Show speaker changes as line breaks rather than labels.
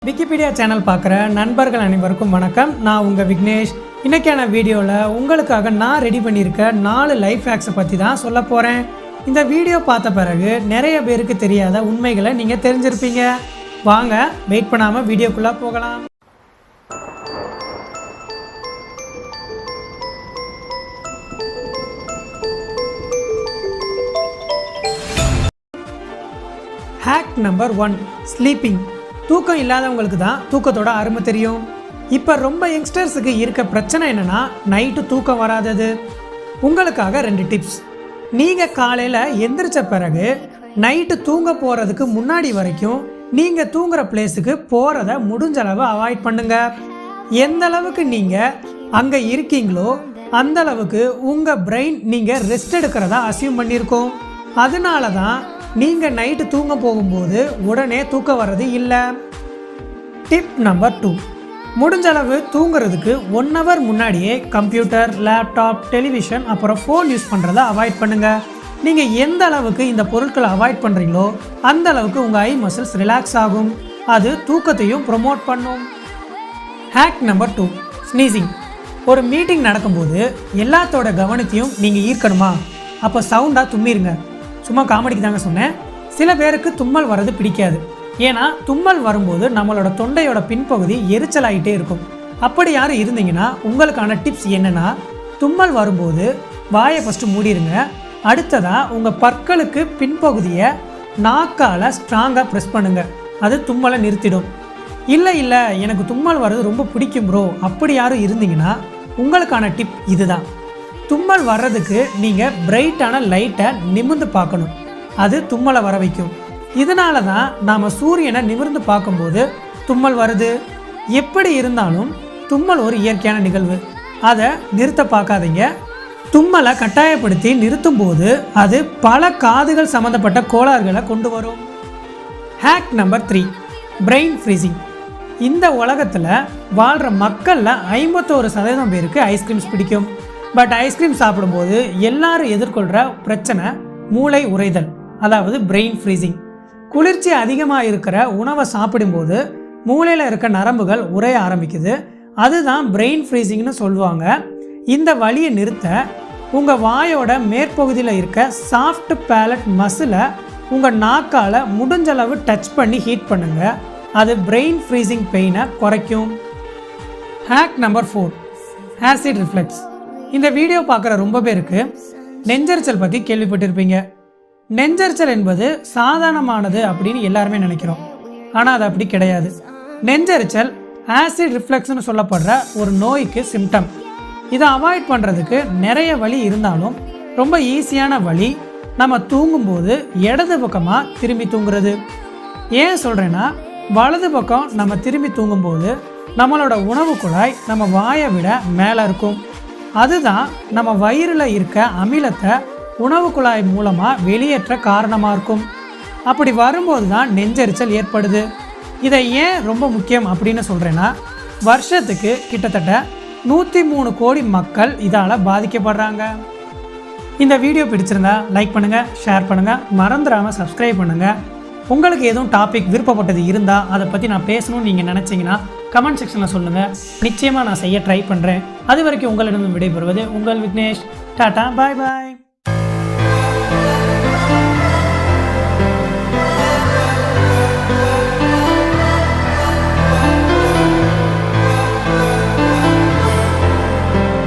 Wikipedia channel பார்க்குற நண்பர்கள் அனைவருக்கும் வணக்கம். நான் உங்கள் விக்னேஷ். இன்றைக்கான வீடியோவில் உங்களுக்காக நான் ரெடி பண்ணியிருக்க 4 லைஃப் ஹேக்ஸை பற்றி தான் சொல்ல போகிறேன். இந்த வீடியோ பார்த்த பிறகு நிறைய பேருக்கு தெரியாத உண்மைகளை நீங்கள் தெரிஞ்சிருப்பீங்க. வாங்க வெயிட் பண்ணாமல் வீடியோக்குள்ளே போகலாம். Hack number 1, sleeping. தூக்கம் இல்லாதவங்களுக்கு தான் தூக்கத்தோட அருமை தெரியும். இப்போ ரொம்ப யங்ஸ்டர்ஸுக்கு இருக்க பிரச்சனை என்னென்னா நைட்டு தூக்கம் வராதது. உங்களுக்காக 2 டிப்ஸ். நீங்கள் காலையில் எந்திரிச்ச பிறகு நைட்டு தூங்க போகிறதுக்கு முன்னாடி வரைக்கும் நீங்கள் தூங்குகிற பிளேஸுக்கு போகிறத முடிஞ்சளவு அவாய்ட் பண்ணுங்கள். எந்த அளவுக்கு நீங்கள் அங்கே இருக்கீங்களோ அந்தளவுக்கு உங்கள் பிரெயின் நீங்கள் ரெஸ்ட் எடுக்கிறதா அசியூம் பண்ணியிருக்கோம். அதனால தான் நீங்கள் நைட்டு தூங்க போகும்போது உடனே தூக்கம் வர்றது இல்லை. டிப் நம்பர் 2, முடிஞ்சளவு தூங்குறதுக்கு 1 hour முன்னாடியே கம்ப்யூட்டர், லேப்டாப், டெலிவிஷன் அப்புறம் ஃபோன் யூஸ் பண்ணுறதை அவாய்ட் பண்ணுங்கள். நீங்கள் எந்த அளவுக்கு இந்த பொருட்களை அவாய்ட் பண்ணுறீங்களோ அந்த அளவுக்கு உங்கள் ஐ மசில்ஸ் ரிலாக்ஸ் ஆகும். அது தூக்கத்தையும் ப்ரொமோட் பண்ணும். Hack number 2, sneezing. ஒரு மீட்டிங் நடக்கும்போது எல்லாத்தோட கவனத்தையும் நீங்கள் ஈர்க்கணுமா? அப்போ சவுண்டாக தும்மிருங்க. சும்மா காமெடிக்கு தாங்க சொன்னேன். சில பேருக்கு தும்மல் வர்றது பிடிக்காது. ஏன்னா தும்மல் வரும்போது நம்மளோட தொண்டையோட பின்பகுதி எரிச்சலாகிட்டே இருக்கும். அப்படி யாரும் இருந்தீங்கன்னா உங்களுக்கான டிப்ஸ் என்னென்னா, தும்மல் வரும்போது வாயை ஃபஸ்ட்டு மூடிடுங்க. அடுத்ததாக உங்கள் பற்களுக்கு பின்பகுதியை நாக்கால் ஸ்ட்ராங்காக ப்ரெஸ் பண்ணுங்கள். அது தும்மலை நிறுத்திடும். இல்லை எனக்கு தும்மல் வர்றது ரொம்ப பிடிக்கும் ப்ரோ, அப்படி யாரும் இருந்தீங்கன்னா உங்களுக்கான டிப் இதுதான். தும்மல் வர்றதுக்கு நீங்கள் பிரைட்டான லைட்டை நிமிர்ந்து பார்க்கணும். அது தும்மலை வர வைக்கும். இதனால தான் நாம் சூரியனை நிமிர்ந்து பார்க்கும்போது தும்மல் வருது. எப்படி இருந்தாலும் தும்மல் ஒரு இயற்கையான நிகழ்வு. அதை நிறுத்த பார்க்காதீங்க. தும்மலை கட்டாயப்படுத்தி நிறுத்தும் போது அது பல காதுகள் சம்மந்தப்பட்ட கோளாறுகளை கொண்டு வரும். Hack number 3, brain freezing. இந்த உலகத்தில் வாழ்கிற மக்களில் 51% பேருக்கு ஐஸ்கிரீம்ஸ் பிடிக்கும். பட் ஐஸ்கிரீம் சாப்பிடும்போது எல்லாரும் எதிர்கொள்கிற பிரச்சனை மூளை உறைதல், அதாவது பிரெயின் ஃப்ரீசிங். குளிர்ச்சி அதிகமாக இருக்கிற உணவை சாப்பிடும்போது மூளையில் இருக்க நரம்புகள் உறைய ஆரம்பிக்குது. அதுதான் பிரெயின் ஃப்ரீசிங்னு சொல்லுவாங்க. இந்த வலியை நிறுத்த உங்கள் வாயோட மேற்பகுதியில் இருக்க சாஃப்ட் பேலட் மசிலை உங்கள் நாக்கால் முடிஞ்சளவு டச் பண்ணி ஹீட் பண்ணுங்கள். அது பிரெயின் ஃப்ரீசிங் பெயினை குறைக்கும். Hack number 4, acid reflux. இந்த வீடியோ பார்க்குற ரொம்ப பேருக்கு நெஞ்சரிச்சல் பற்றி கேள்விப்பட்டிருப்பீங்க. நெஞ்சரிச்சல் என்பது சாதாரணமானது அப்படின்னு எல்லாருமே நினைக்கிறோம். ஆனால் அது அப்படி கிடையாது. நெஞ்சரிச்சல் ஆசிட் ரிஃப்ளெக்ஸ்னு சொல்லப்படுற ஒரு நோய்க்கு சிம்டம். இதை அவாய்ட் பண்ணுறதுக்கு நிறைய வழி இருந்தாலும் ரொம்ப ஈஸியான வழி நம்ம தூங்கும்போது இடது பக்கமாக திரும்பி தூங்குறது. ஏன் சொல்கிறேன்னா, வலது பக்கம் நம்ம திரும்பி தூங்கும்போது நம்மளோட உணவு குழாய் நம்ம வாயை விட மேலே இருக்கும். அதுதான் நம்ம வயிறில் இருக்க அமிலத்தை உணவு குழாய் மூலமாக வெளியேற்ற காரணமாக இருக்கும். அப்படி வரும்போது தான் நெஞ்செரிச்சல் ஏற்படுது. இதை ஏன் ரொம்ப முக்கியம் அப்படின்னு சொல்கிறேன்னா, வருஷத்துக்கு கிட்டத்தட்ட 103 கோடி மக்கள் இதால் பாதிக்கப்படுறாங்க. இந்த வீடியோ பிடிச்சிருந்தா லைக் பண்ணுங்கள், ஷேர் பண்ணுங்கள், மறந்துடாமல் சப்ஸ்கிரைப் பண்ணுங்கள். உங்களுக்கு எதுவும் டாபிக் விருப்பப்பட்டது இருந்தால் அதை பற்றி நான் பேசணும்னு நீங்கள் நினச்சிங்கன்னா கமெண்ட் செக்ஷனில் சொல்லுங்கள். நிச்சயமாக நான் செய்ய ட்ரை பண்ணுறேன். அது வரைக்கும் உங்களிடம் விடைபெறுவது உங்கள் விக்னேஷ். டாடா, பாய் பாய்.